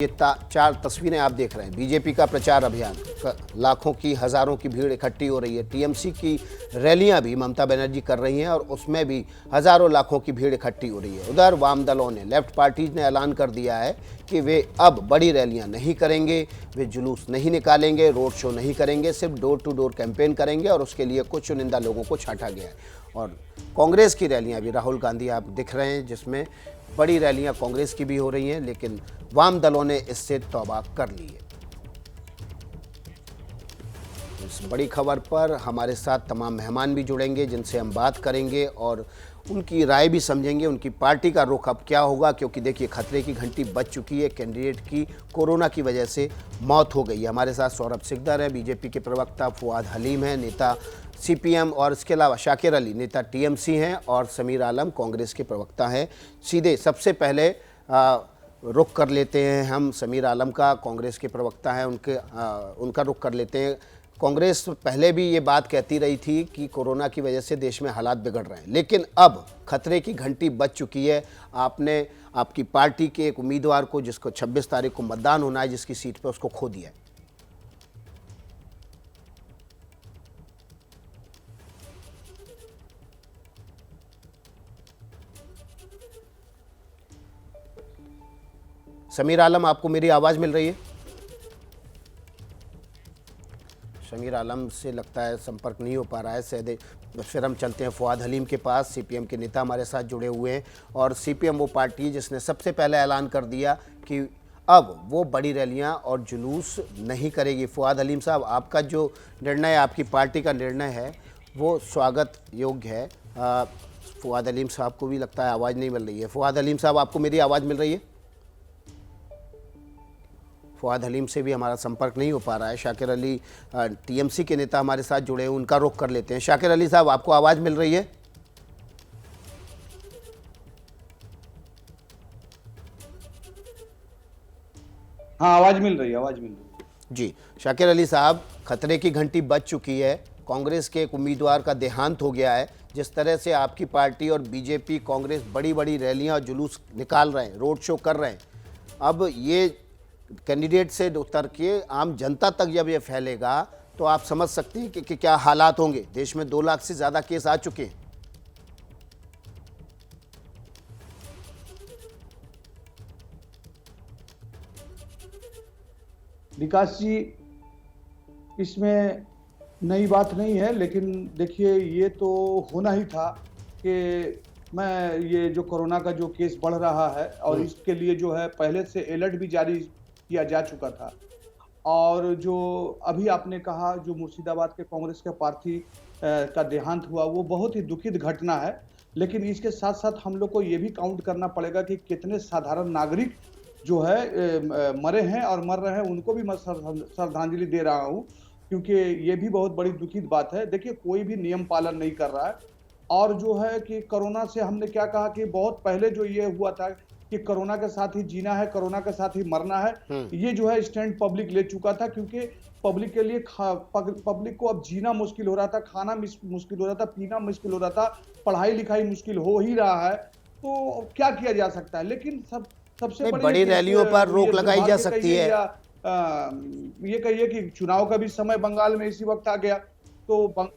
ये चार तस्वीरें आप देख रहे हैं। बीजेपी का प्रचार अभियान, लाखों की हजारों की भीड़ इकट्ठी हो रही है। टीएमसी की रैलियां भी ममता बनर्जी कर रही हैं और उसमें भी हजारों लाखों की भीड़ इकट्ठी हो रही है। उधर वाम दलों ने, लेफ्ट पार्टीज ने ऐलान कर दिया है कि वे अब बड़ी रैलियां नहीं करेंगे, वे जुलूस नहीं निकालेंगे, रोड शो नहीं करेंगे, सिर्फ डोर टू डोर कैंपेन करेंगे और उसके लिए कुछ चुनिंदा लोगों को छांटा गया है। और कांग्रेस की रैलियां भी, राहुल गांधी आप दिख रहे हैं जिसमें बड़ी रैलियां कांग्रेस की भी हो रही हैं, लेकिन वाम दलों ने इससे तौबा कर ली है। इस बड़ी खबर पर हमारे साथ तमाम मेहमान भी जुड़ेंगे जिनसे हम बात करेंगे और उनकी राय भी समझेंगे, उनकी पार्टी का रुख अब क्या होगा, क्योंकि देखिए खतरे की घंटी बज चुकी है। कैंडिडेट की कोरोना की वजह से मौत हो गई है। हमारे साथ सौरभ सिकदर है, बीजेपी के प्रवक्ता फुआद हलीम है, नेता सीपीएम, और इसके अलावा शाकिर अली नेता टीएमसी हैं, और समीर आलम कांग्रेस के प्रवक्ता हैं। सीधे सबसे पहले रुख कर लेते हैं हम समीर आलम का, कांग्रेस के प्रवक्ता हैं, उनका रुख कर लेते हैं। कांग्रेस पहले भी ये बात कहती रही थी कि कोरोना की वजह से देश में हालात बिगड़ रहे हैं, लेकिन अब खतरे की घंटी बज चुकी है। आपने आपकी पार्टी के एक उम्मीदवार को, जिसको 26 तारीख को मतदान होना है, जिसकी सीट पे, उसको खो दिया है। समीर आलम, आपको मेरी आवाज़ मिल रही है? समीर आलम से लगता है संपर्क नहीं हो पा रहा है। शायद फिर हम चलते हैं फुआद हलीम के पास। सीपीएम के नेता हमारे साथ जुड़े हुए हैं, और सीपीएम वो पार्टी जिसने सबसे पहले ऐलान कर दिया कि अब वो बड़ी रैलियां और जुलूस नहीं करेगी। फुआद हलीम साहब, आपका जो निर्णय, आपकी पार्टी का निर्णय है, वो स्वागत योग्य है। फुआद हलीम साहब को भी लगता है आवाज़ नहीं मिल रही है। फुआद हलीम साहब, आपको मेरी आवाज़ मिल रही है? फुआद हलीम से भी हमारा संपर्क नहीं हो पा रहा है। शाकिर अली टीएमसी के नेता हमारे साथ जुड़े हैं, उनका रुख कर लेते हैं। शाकिर अली साहब, आपको आवाज़ मिल रही है? हाँ, आवाज मिल रही है, आवाज मिल रही है। जी शाकिर अली साहब, खतरे की घंटी बज चुकी है। कांग्रेस के एक उम्मीदवार का देहांत हो गया है। जिस तरह से आपकी पार्टी और बीजेपी, कांग्रेस बड़ी बड़ी रैलियां और जुलूस निकाल रहे हैं, रोड शो कर रहे हैं, अब ये कैंडिडेट से उतर के आम जनता तक जब ये फैलेगा तो आप समझ सकते हैं कि क्या हालात होंगे। देश में 2 लाख से ज़्यादा केस आ चुके हैं। विकास जी, इसमें नई बात नहीं है, लेकिन देखिए ये तो होना ही था कि मैं ये जो कोरोना का जो केस बढ़ रहा है और इसके लिए जो है पहले से अलर्ट भी जारी किया जा चुका था। और जो अभी आपने कहा, जो मुर्शिदाबाद के कांग्रेस के प्रार्थी का देहांत हुआ, वो बहुत ही दुखित घटना है। लेकिन इसके साथ साथ हम लोग को ये भी काउंट करना पड़ेगा कि कितने साधारण नागरिक जो है मरे हैं और मर रहे हैं। उनको भी मैं श्रद्धांजलि दे रहा हूँ, क्योंकि ये भी बहुत बड़ी दुखित बात है। देखिए, कोई भी नियम पालन नहीं कर रहा है। और जो है कि कोरोना से हमने क्या कहा कि बहुत पहले जो ये हुआ था कि कोरोना के साथ ही जीना है, कोरोना के साथ ही मरना है, ये जो है स्टैंड पब्लिक ले चुका था। क्योंकि पब्लिक के लिए पब्लिक को अब जीना मुश्किल हो रहा था, खाना मुश्किल हो रहा था, पीना मुश्किल हो रहा था, पढ़ाई लिखाई मुश्किल हो ही रहा है। तो क्या किया जा सकता है? लेकिन सबसे बड़ी रैलियों पर रोक लगाई जा सकती है। ये कहिए कि चुनाव का भी समय बंगाल में इसी वक्त आ गया, तो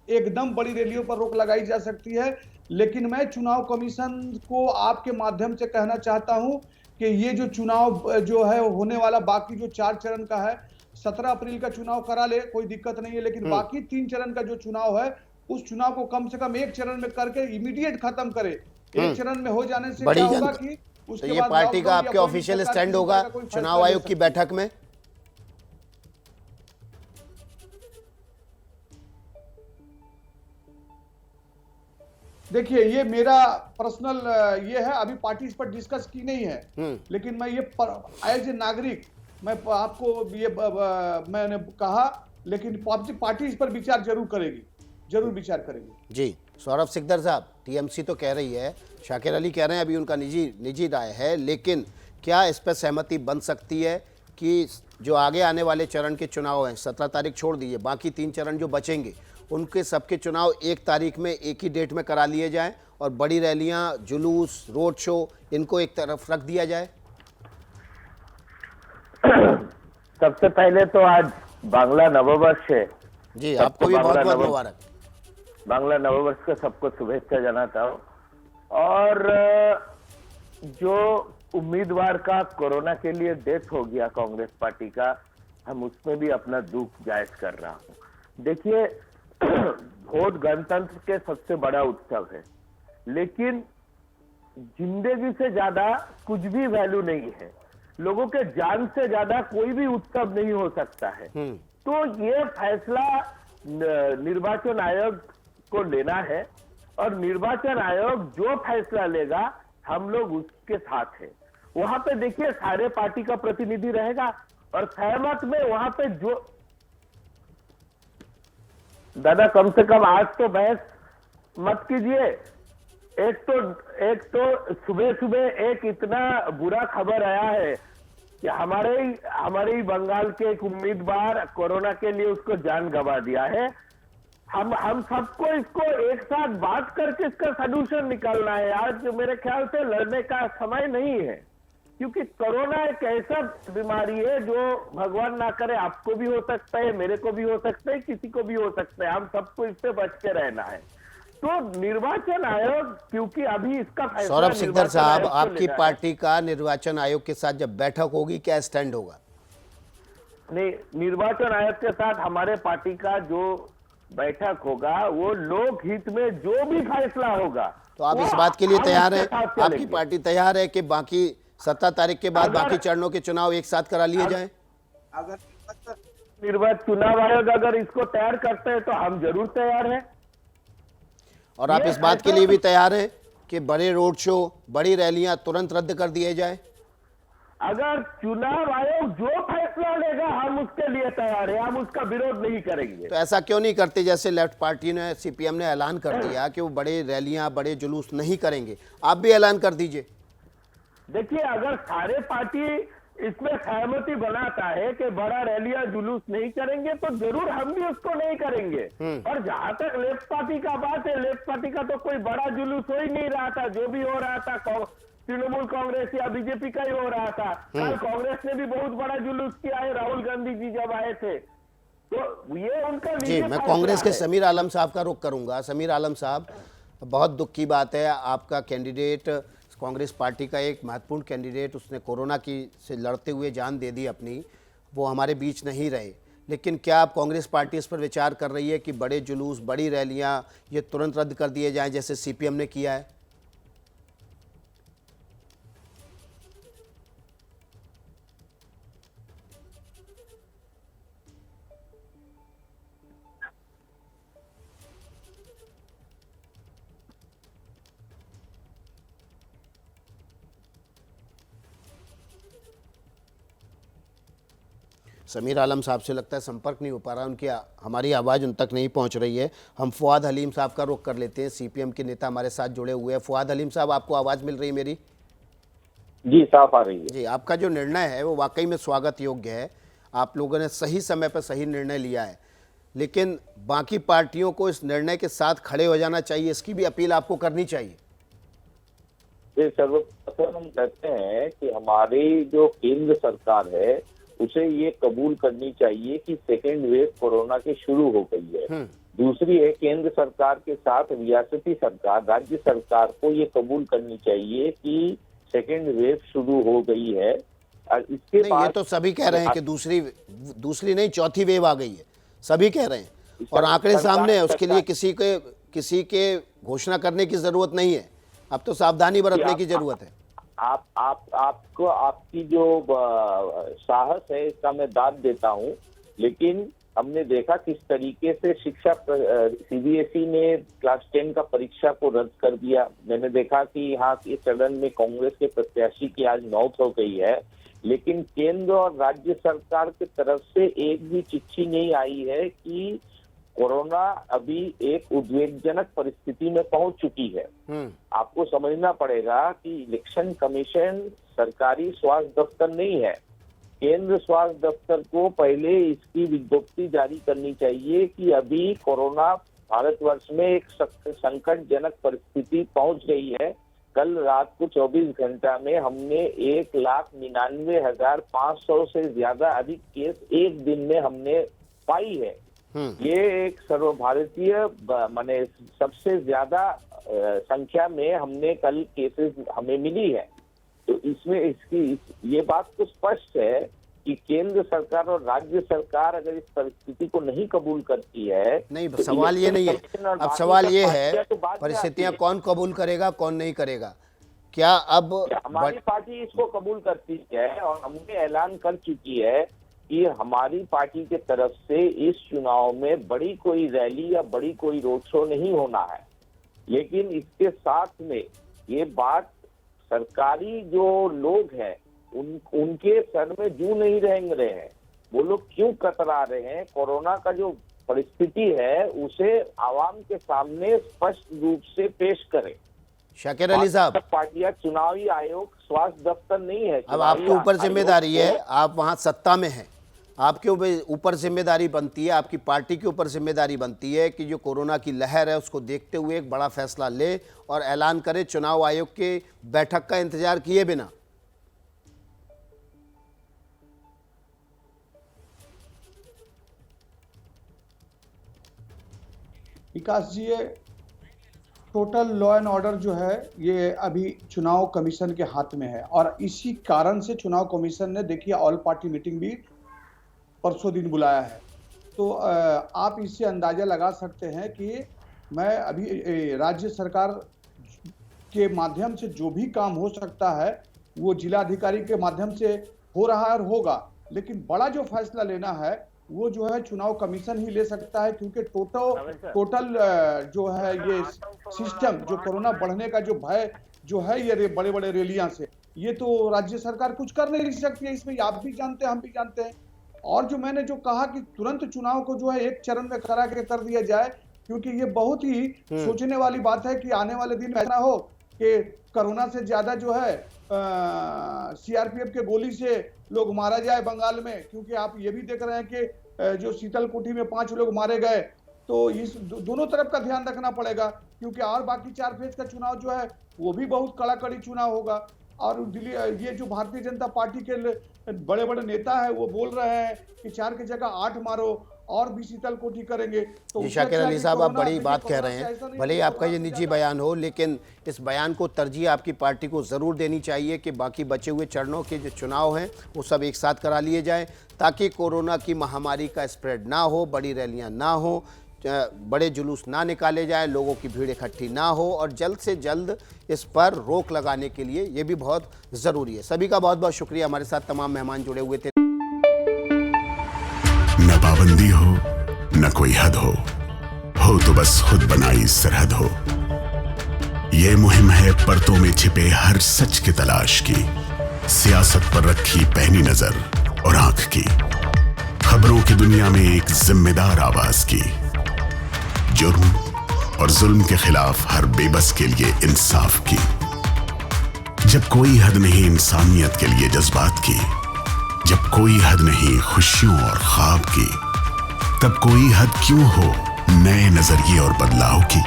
एकदम बड़ी रैलियों पर रोक लगाई जा सकती है। लेकिन मैं चुनाव कमीशन को आपके माध्यम से कहना चाहता हूं कि ये जो चुनाव जो है होने वाला, बाकी जो 4 चरण का है, 17 अप्रैल का चुनाव करा ले, कोई दिक्कत नहीं है। लेकिन बाकी 3 चरण का जो चुनाव है, उस चुनाव को कम से कम 1 चरण में करके इमीडिएट खत्म करे। 1 चरण में हो जाने से क्या होगा कि उसके बाद पार्टी का आपके ऑफिशियल स्टैंड होगा चुनाव आयोग की बैठक में। देखिए, ये मेरा पर्सनल ये है, अभी पार्टी इस पर डिस्कस की नहीं है। लेकिन मैं ये एज ए नागरिक मैं आपको ये मैंने कहा, लेकिन पार्टी इस पर विचार जरूर करेगी, जरूर विचार करेगी। जी सौरभ सिकदर साहब, टीएमसी तो कह रही है, शाकिर अली कह रहे हैं, अभी उनका निजी राय है, लेकिन क्या इस पर सहमति बन सकती है कि जो आगे आने वाले चरण के चुनाव हैं, 17 तारीख छोड़ दीजिए, बाकी 3 चरण जो बचेंगे, उनके सबके चुनाव 1 तारीख में, एक ही डेट में करा लिए जाएं और बड़ी रैलियां, जुलूस, रोड शो, इनको एक तरफ रख दिया जाए? सबसे पहले तो आज बांग्ला नववर्ष है। जी, सबको आपको भी बहुत बांग्ला बहुत नव मुबारक। बांग्ला नववर्ष का सबको शुभेच्छा जनाता हूँ। और जो उम्मीदवार का कोरोना के लिए डेथ हो गया कांग्रेस पार्टी का, हम उसमें भी अपना दुख जाहिर कर रहा हूँ। देखिए, वोट गणतंत्र के सबसे बड़ा उत्सव है, लेकिन जिंदगी से ज्यादा कुछ भी वैल्यू नहीं है। लोगों के जान से ज्यादा कोई भी उत्सव नहीं हो सकता है। तो ये फैसला निर्वाचन आयोग को लेना है, और निर्वाचन आयोग जो फैसला लेगा हम लोग उसके साथ हैं। वहां पे देखिए सारे पार्टी का प्रतिनिधि रहेगा, और सहमत में वहां पे जो दादा कम से कम आज तो बहस मत कीजिए। एक तो सुबह सुबह एक इतना बुरा खबर आया है कि हमारे ही बंगाल के एक उम्मीदवार कोरोना के लिए उसको जान गंवा दिया है। हम सबको इसको एक साथ बात करके इसका सलूशन निकालना है। आज मेरे ख्याल से लड़ने का समय नहीं है, क्योंकि कोरोना एक ऐसा बीमारी है जो भगवान ना करे आपको भी हो सकता है, मेरे को भी हो सकता है, किसी को भी हो सकता है। हम सबको इससे बच के रहना है। तो निर्वाचन आयोग, क्योंकि अभी इसका फैसला सौरभ सिकदर साहब, निर्वाचन आयोग को आपकी लेना है। पार्टी का निर्वाचन आयोग के साथ जब बैठक होगी, क्या स्टैंड होगा? नहीं, निर्वाचन आयोग के साथ हमारे पार्टी का जो बैठक होगा वो लोक हित में जो भी फैसला होगा, तो आप वो इस बात के लिए हम तैयार उसके हैं? साथ आपकी चलेंगे। पार्टी तैयार है कि बाकी 17 तारीख के बाद अगर- बाकी चरणों के चुनाव एक साथ करा लिए जाएं? अगर निर्वाचन चुनाव आयोग अगर इसको तैयार करते हैं तो हम जरूर तैयार हैं। और आप ये इस बात के फैसला लिए भी तो- तैयार हैं कि बड़े रोड शो, बड़ी रैलियां तुरंत रद्द कर दिए जाए? अगर चुनाव आयोग जो फैसला लेगा हम उसके लिए तैयार हैं, हम उसका विरोध नहीं करेंगे। तो ऐसा क्यों नहीं करते? जैसे लेफ्ट पार्टी ने, सीपीएम ने ऐलान कर दिया कि वो बड़े रैलियां, बड़े जुलूस नहीं करेंगे, आप भी ऐलान कर दीजिए। देखिए, अगर सारे पार्टी इसमें सहमति बनाता है कि बड़ा रैलियां जुलूस नहीं करेंगे, तो जरूर हम भी उसको नहीं करेंगे। और जहां तक लेफ्ट पार्टी का बात है, लेफ्ट पार्टी का तो कोई बड़ा जुलूस हो ही नहीं रहा था। जो भी हो रहा था तृणमूल कांग्रेस या बीजेपी का ही हो रहा था। कल कांग्रेस ने भी बहुत बड़ा जुलूस किया है, राहुल गांधी जी जब आए थे। तो ये उनका जी, निजी मैं फैसला कांग्रेस के है। समीर आलम साहब का रुख करूंगा। समीर आलम साहब, बहुत दुख की बात है, आपका कैंडिडेट, कांग्रेस पार्टी का एक महत्वपूर्ण कैंडिडेट, उसने कोरोना की से लड़ते हुए जान दे दी अपनी, वो हमारे बीच नहीं रहे। लेकिन क्या आप कांग्रेस पार्टी इस पर विचार कर रही है कि बड़े जुलूस, बड़ी रैलियां ये तुरंत रद्द कर दिए जाएं, जैसे सीपीएम ने किया है? समीर आलम साहब से लगता है संपर्क नहीं हो पा रहा, हमारी आवाज़ उन तक नहीं पहुंच रही है। हम फुआद हलीम साहब का रुख कर लेते हैं, सीपीएम के नेता हमारे साथ जुड़े हुए हैं। फुआद हलीम साहब, आपको आवाज़ मिल रही है मेरी? जी, साफ आ रही है। जी, आपका जो निर्णय है वो वाकई में स्वागत योग्य है। आप लोगों ने सही समय पर सही निर्णय लिया है, लेकिन बाकी पार्टियों को इस निर्णय के साथ खड़े हो जाना चाहिए, इसकी भी अपील आपको करनी चाहिए। सर्वप्रथम हम कहते हैं कि हमारी जो केंद्र सरकार है उसे ये कबूल करनी चाहिए कि सेकेंड वेव कोरोना की शुरू हो गई है। दूसरी है, केंद्र सरकार के साथ रियासती सरकार, राज्य सरकार को ये कबूल करनी चाहिए कि सेकेंड वेव शुरू हो गई है। और इसके नहीं, ये तो सभी कह रहे हैं कि दूसरी नहीं, चौथी वेव आ गई है, सभी कह रहे हैं, और आंकड़े सामने है। उसके लिए किसी के घोषणा करने की जरूरत नहीं है, अब तो सावधानी बरतने की जरूरत है। आपको आपकी जो साहस है इसका मैं दाद देता हूं, लेकिन हमने देखा किस तरीके से सीबीएसई ने क्लास 10 का परीक्षा को रद्द कर दिया। मैंने देखा कि यहाँ के सदन में कांग्रेस के प्रत्याशी की आज मौत हो गई है, लेकिन केंद्र और राज्य सरकार की तरफ से एक भी चिट्ठी नहीं आई है कि कोरोना अभी एक उद्वेगजनक परिस्थिति में पहुंच चुकी है। आपको समझना पड़ेगा कि इलेक्शन कमीशन सरकारी स्वास्थ्य दफ्तर नहीं है। केंद्र स्वास्थ्य दफ्तर को पहले इसकी विज्ञप्ति जारी करनी चाहिए कि अभी कोरोना भारतवर्ष में एक संकटजनक परिस्थिति पहुंच गई है। कल रात को 24 घंटा में हमने 1,99,500 से ज्यादा अधिक केस एक दिन में हमने पाई है। ये एक सर्वभारतीय माने सबसे ज्यादा संख्या में हमने कल केसेस हमें मिली है। तो इसमें ये बात तो स्पष्ट है कि केंद्र सरकार और राज्य सरकार अगर इस परिस्थिति को नहीं कबूल करती है, नहीं, तो सवाल ये नहीं है। अब सवाल ये है तो बाद में परिस्थितियां आती है। कौन कबूल करेगा, कौन नहीं करेगा। क्या अब हमारी पार्टी इसको कबूल करती है और हमने ऐलान कर चुकी है कि हमारी पार्टी के तरफ से इस चुनाव में बड़ी कोई रैली या बड़ी कोई रोड शो नहीं होना है। लेकिन इसके साथ में ये बात सरकारी जो लोग हैं उनके सर में जू नहीं रेंग रहे हैं। वो लोग क्यों कतरा रहे हैं? कोरोना का जो परिस्थिति है उसे आवाम के सामने स्पष्ट रूप से पेश करें। शाकिर अली साहब, पार्टियां, चुनावी आयोग स्वास्थ्य दफ्तर नहीं है। अब आपके ऊपर जिम्मेदारी है, आप वहां सत्ता में हैं, आपके ऊपर जिम्मेदारी बनती है, आपकी पार्टी के ऊपर जिम्मेदारी बनती है कि जो कोरोना की लहर है उसको देखते हुए एक बड़ा फैसला ले और ऐलान करे चुनाव आयोग के बैठक का इंतजार किए बिना। विकास जी, ये टोटल लॉ एंड ऑर्डर जो है ये अभी चुनाव कमीशन के हाथ में है और इसी कारण से चुनाव कमीशन ने देखिए ऑल पार्टी मीटिंग भी परसों दिन बुलाया है। तो आप इससे अंदाजा लगा सकते हैं कि मैं अभी राज्य सरकार के माध्यम से जो भी काम हो सकता है वो जिलाधिकारी के माध्यम से हो रहा है और होगा, लेकिन बड़ा जो फैसला लेना है वो जो है चुनाव कमीशन ही ले सकता है, क्योंकि टोटल जो है ये सिस्टम जो कोरोना बढ़ने का जो भय जो है ये बड़े बड़े रैलियां से, ये तो राज्य सरकार कुछ कर नहीं सकती है। इसमें आप भी जानते हैं, हम भी जानते हैं। और जो मैंने जो कहा कि तुरंत चुनाव को जो है एक चरण में करा के कर दिया जाए, क्योंकि ये बहुत ही सोचने वाली बात है कि आने वाले दिन ऐसा हो कि कोरोना से ज्यादा जो है सीआरपीएफ के गोली से लोग मारा जाए बंगाल में, क्योंकि आप ये भी देख रहे हैं कि जो शीतलकुटी में 5 लोग मारे गए। तो इस दोनों तरफ का ध्यान रखना पड़ेगा, क्योंकि और बाकी 4 फेज का चुनाव जो है वो भी बहुत कड़ाकड़ी चुनाव होगा। और दिल्ली ये जो भारतीय जनता पार्टी के बड़े बड़े नेता है वो बोल रहे हैं कि 4 की जगह 8 मारो और भी शीतलकुटी करेंगे। तो जी शाकिर अली साहब, आप बड़ी बात कह रहे हैं, भले ही आपका ये निजी बयान हो, लेकिन इस बयान को तरजीह आपकी पार्टी को ज़रूर देनी चाहिए कि बाकी बचे हुए चरणों के जो चुनाव हैं वो सब एक साथ करा लिए जाएं, ताकि कोरोना की महामारी का स्प्रेड ना हो, बड़ी रैलियां ना हो, बड़े जुलूस ना निकाले जाए, लोगों की भीड़ इकट्ठी ना हो, और जल्द से जल्द इस पर रोक लगाने के लिए ये भी बहुत ज़रूरी है। सभी का बहुत बहुत शुक्रिया, हमारे साथ तमाम मेहमान जुड़े हुए थे। न पाबंदी हो न कोई हद हो तो बस खुद बनाई सरहद हो। ये मुहिम है परतों में छिपे हर सच की तलाश की, सियासत पर रखी पैनी नजर और आंख की, खबरों की दुनिया में एक जिम्मेदार आवाज की, जुर्म और जुल्म के खिलाफ हर बेबस के लिए इंसाफ की। जब कोई हद नहीं इंसानियत के लिए जज्बात की, जब कोई हद नहीं खुशियों और ख्वाब की, तब कोई हद क्यों हो नए नजरिए और बदलाव की।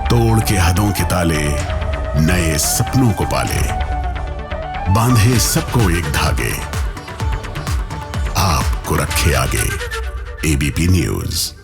तोड़ के हदों के ताले नए सपनों को पाले, बांधे सबको एक धागे, आपको रखे आगे एबीपी न्यूज़।